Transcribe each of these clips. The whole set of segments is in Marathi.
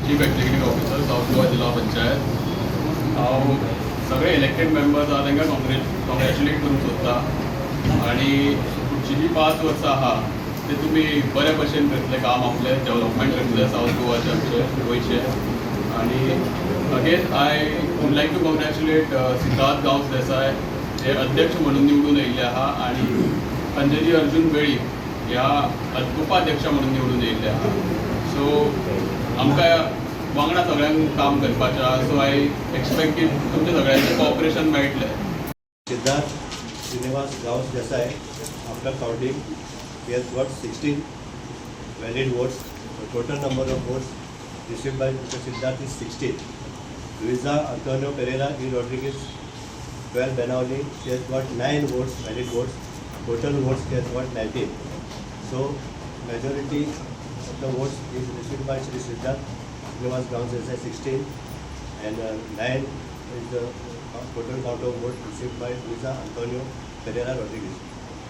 Chief executive officer south Goa जिल्हा पंचायत हांव सगळे इलेक्टेड मेंबर्स आहा तांकां कॉंग्रॅच्युलेट करूंक सोदता आनी फुडचीं जी 5 वर्सां आहा ते तुमी बरे भशेन करतले काम आपले डेव्हलपमेंट करतले साऊथ गोवाचे आमचे गोंयचे आनी again I would like to congratulate Siddharth Gawas Desai जे अध्यक्ष म्हणून निवडून येयल्ले आहा आनी अंजली अर्जुन बेळी ह्या उपाध्यक्ष म्हणून निवडून येयल्ले आहा सो आमकां वांगडा सगळ्यांक काम करपाचें आहा सो आय एक्सपेक्ट की तुमच्या सगळ्यांचें कॉपरेशन मेळटलें. Siddharth Shrinivas Gawas Desai after counting he has got 16 valid votes. The total number of votes received by Mr. Siddharth is 16. Luisa Antonio Pereira E. Rodriguez 12 Benavali, she has got 9 votes, valid votes. Total votes she has got 19. So majority of the votes is received by Shri Siddharth Srinivas Gaunse Desai 16 and 9 is the total count of votes received by Luisa Antonio Pereira Rodriguez.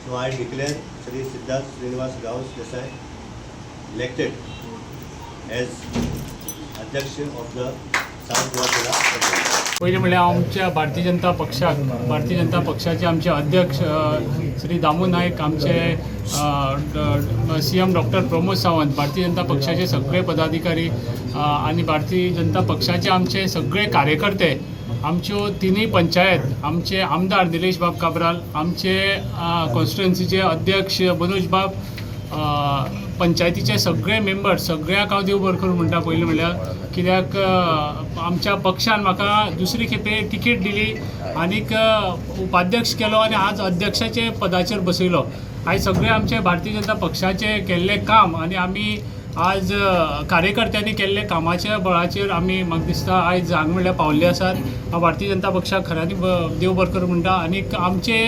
So I declare Shri Siddharth Srinivas Gaunse Desai elected as Adhyaksh of the South Goa Jilla Panchayat. पहिले म्हणल्यार आमच्या भारतीय जनता पक्षाचे आमचे अध्यक्ष श्री दामू नायक, आमचे CM डॉक्टर प्रमोद सावंत, भारतीय जनता पक्षाचे सगळे पदाधिकारी आणि भारतीय जनता पक्षाचे आमचे सगळे कार्यकर्ते, आमच्यो तिनूय पंचायत, आमचे आमदार निलेश बाब काब्राल, आमचे कॉन्स्टिट्युएन्सीचे अध्यक्ष मनोज बाब, पंचायतीचे सगळे मेंबर, सगळ्याक हांव देव बरें करूं म्हणटा. पयलीं म्हणल्यार कित्याक आमच्या पक्षान म्हाका दुसरी खेपे तिकेट दिली आनीक उपाध्यक्ष केलो आनी आज अध्यक्षाचे पदाचेर बसयलो. आयज सगळे आमचे भारतीय जनता पक्षाचे केल्ले काम आनी आमी आज कार्यकर्त्यांनी केल्ले कामाच्या बळाचेर आमी म्हाका दिसता आयज हांगा म्हणल्यार पावल्ले आसात. हांव भारतीय जनता पक्षाक खऱ्यांनी देव बरें करूं म्हणटा. आनीक आमचे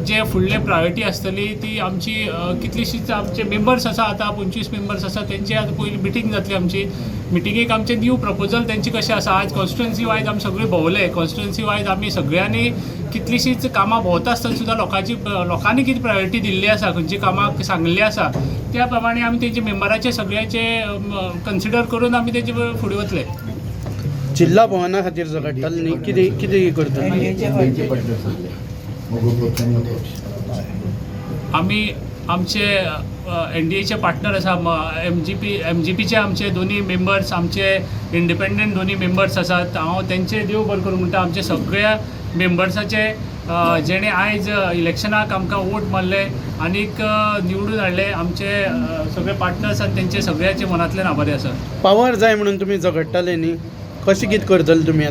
जे फुडले प्रायोरिटी आसतली ती आमची कितलीशींच आमचे मेंबर्स आसा, आतां 25 मेंबर्स आसा, तेंची आतां पयलीं मिटींग जातली आमची. मिटिंगेक आमचे न्यू प्रपोजल तेंचे कशें आसा. आज कॉन्स्टिट्युएन्सी वायज आमी सगळे भोंवले. कॉन्स्टिट्युएन्सी वायज आमी सगळ्यांनी कितलीशींच कामां भोंवता आसतना सुद्दां लोकांनी कितें प्रायोरिटी दिल्ली आसा, खंयची कामां सांगल्ली आसा, त्या प्रमाणे आमी तेंचे मेंबराचे सगळ्याचे कन्सिडर करून आमी तेचे फुडें वतले. जिल्हा भवना खातीर झगडटाले न्ही, कितें करतले? आमी आमचे NDAचे पार्टनर आसा, MGPचे आमचे दोन्ही मेंबर्स, आमचे इंडिपेंडंट दोन्ही मेंबर्स आसात. हांव तेंचे देव बरें करूं म्हणटा. आमचे सगळ्या मेंबर्साचे जेणे आयज इलेक्शनाक आमकां वोट मारले आनीक निवडून हाडले, आमचे सगळे पार्टनर्स आनी तेंचे सगळ्याचे मनांतल्यान आभारी आसा. पावर जाय म्हणून तुमी झगडटाले न्ही, कशें कितें करतले तुमी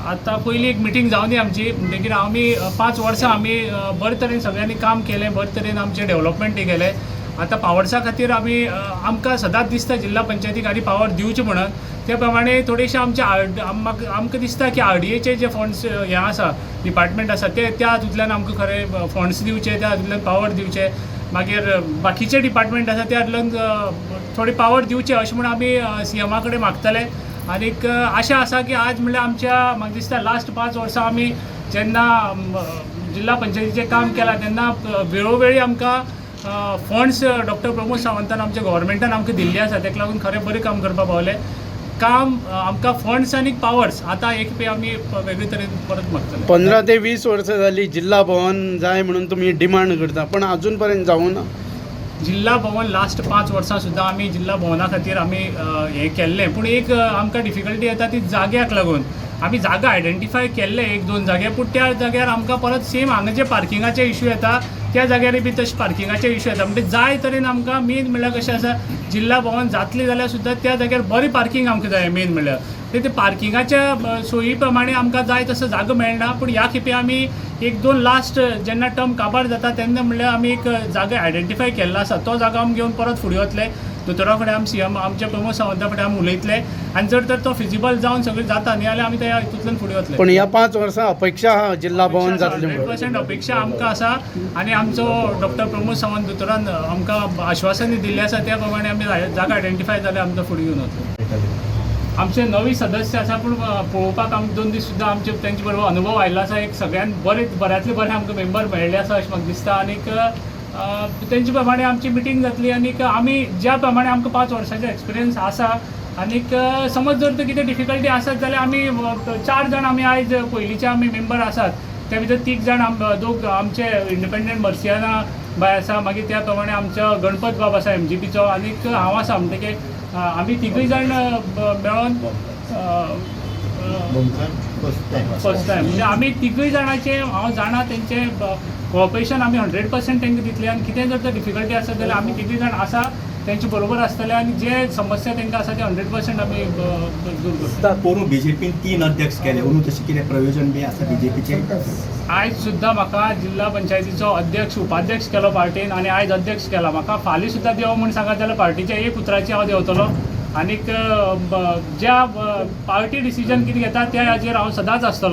आतां पयलीं एक मिटींग जावन दी आमची, म्हणटकीर आमी 5 वर्सां आमी बरे तरेन सगळ्यांनी काम केलें, बरे तरेन आमचें डेव्हलपमेंटूय केलें. आतां पावर्सा खातीर आमकां सदांच दिसता जिल्हा पंचायतीक आनी पावर दिवचे म्हणून. त्या प्रमाणे थोडेशे आमकां दिसता की RDAचे जे फंड्स हें आसा, डिपार्टमेंट आसा, त्या हातूंतल्यान आमकां खरें फंड्स दिवचे, त्या हातूंतल्यान पावर दिवचे. मागीर बाकीचे डिपार्टमेंट आसा त्या हातूंतल्यान थोडी पावर दिवचे अशें म्हणून आमी CMA कडेन मागतले. आनीक आशा आसा की आज म्हणल्यार आमच्या म्हाका दिसता लास्ट 5 वर्सां आमी जेन्ना जिल्हा पंचायतीचें काम केलां तेन्ना वेळोवेळी आमकां फंड्स डॉक्टर प्रमोद सावंतान आमच्या गव्हर्मेंटान आमकां दिल्ली आसा. ताका लागून खरें बरें काम करपाक पावले. काम आमकां फंड्स आनी पावर्स आतां एक पे आमी वेगळे तरेन परत मागतले. 15 ते 20 वर्सां जाली जिल्हा भवन जाय म्हणून तुमी डिमांड करता, पण अजून पर्यंत जावूं ना. जिल्हा भवन लास्ट 5 वर्सां सुद्दां आमी जिल्हा भवना खातीर आमी हें केल्लें, पूण एक आमकां डिफिकल्टी येता ती जाग्याक लागून. आमी जागा आयडेंटिफाय केल्ले 1-2 जागे, पूण त्या जाग्यार आमकां परत सेम हांगा जे पार्किंगाचे इश्यू येता त्या जाग्यार बी तशें पार्किंगाचे इश्यू येता. म्हणजे जाय तरेन आमकां मेन म्हणल्यार कशें आसा, जिल्हा भवन जातलें जाल्यार सुद्दां त्या जाग्यार बरें पार्किंग आमकां जाय मेन म्हणल्यार. ते पार्किंगाच्या सोयी प्रमाणे आमकां जाय तसो जागो मेळना. पूण ह्या खेपे आमी 1-2 लास्ट जेन्ना टर्म काबार जाता तेन्ना म्हणल्यार आमी एक जागो आयडेंटिफाय केल्लो आसा. तो जागो आमी घेवन परत फुडें वतले. दोतोरा फुडें आमी CM आमच्या प्रमोद सावंता फुडें आमी उलयतले आनी जर तर तो फिजिबल जावन सगळें जाता न्ही जाल्यार आमी त्या हितूंतल्यान फुडें वतले. पण ह्या 5 वर्सां अपेक्षा आहा जिल्हा भवन जातलें म्हणून. 100% अपेक्षा आमकां आसा आनी आमचो डॉक्टर प्रमोद सावंत दोतोरान आमकां आश्वासनी दिल्लें आसा त्या प्रमाणे आमी जागा आयडेंटिफाय जाल्यार आमकां फुडें घेवन वतले. आमचे नवे सदस्य आसा पूण पळोवपाक आमकां 2 दीस सुद्दां आमचे तेंचे बरोबर अनुभव आयिल्लो आसा. एक सगळ्यान बऱ्यांतले बरे आमकां मेंबर मेळ्ळे आसा अशें म्हाका दिसता. आनीक तेंचे प्रमाणे आमची मिटींग जातली आनीक आमी ज्या प्रमाणे आमकां 5 वर्सांचो एक्सपिरियन्स आसा आनीक समज जर तर कितें डिफिकल्टी आसत जाल्यार आमी 4 जाण आमी आयज पयलींचे आमी मेंबर आसात त्या भितर 3 जाण दोग आमचे इंडिपेंडंट मर्सियाना बाय आसा मागीर त्या प्रमाणे आमचो गणपत बाब आसा MGPचो आनीक हांव आसा म्हणटकीर आमी 3गूय जाण मेळोन फर्स्ट टायम म्हणजे आमी 3गूय जाणांचे हांव जाणा तेंचे कॉपरेशन आमी 100% तांकां दितले आनी कितें जर तर डिफिकल्टी आसत जाल्यार आमी 3गूय जाण आसा तेंचे बरोबर आसतले आनी जे समस्या तांकां आसा ते 100% आमी दूर करता. पोरू बीजेपीन 3 अध्यक्ष केले अंदू तशें कितें प्रयोजन बी आसा बीजेपीचे आयज सुद्दां म्हाका जिल्ला पंचायतीचो अध्यक्ष उपाध्यक्ष केलो पार्टीन आनी आयज अध्यक्ष केला म्हाका फाल्यां सुद्दां देंव म्हूण सांगत जाल्यार पार्टीच्या एक उतराचेर हांव देंवतलो आनीक ज्या पार्टी डिसिजन कितें घेता त्या हाजेर हांव सदांच आसतलो.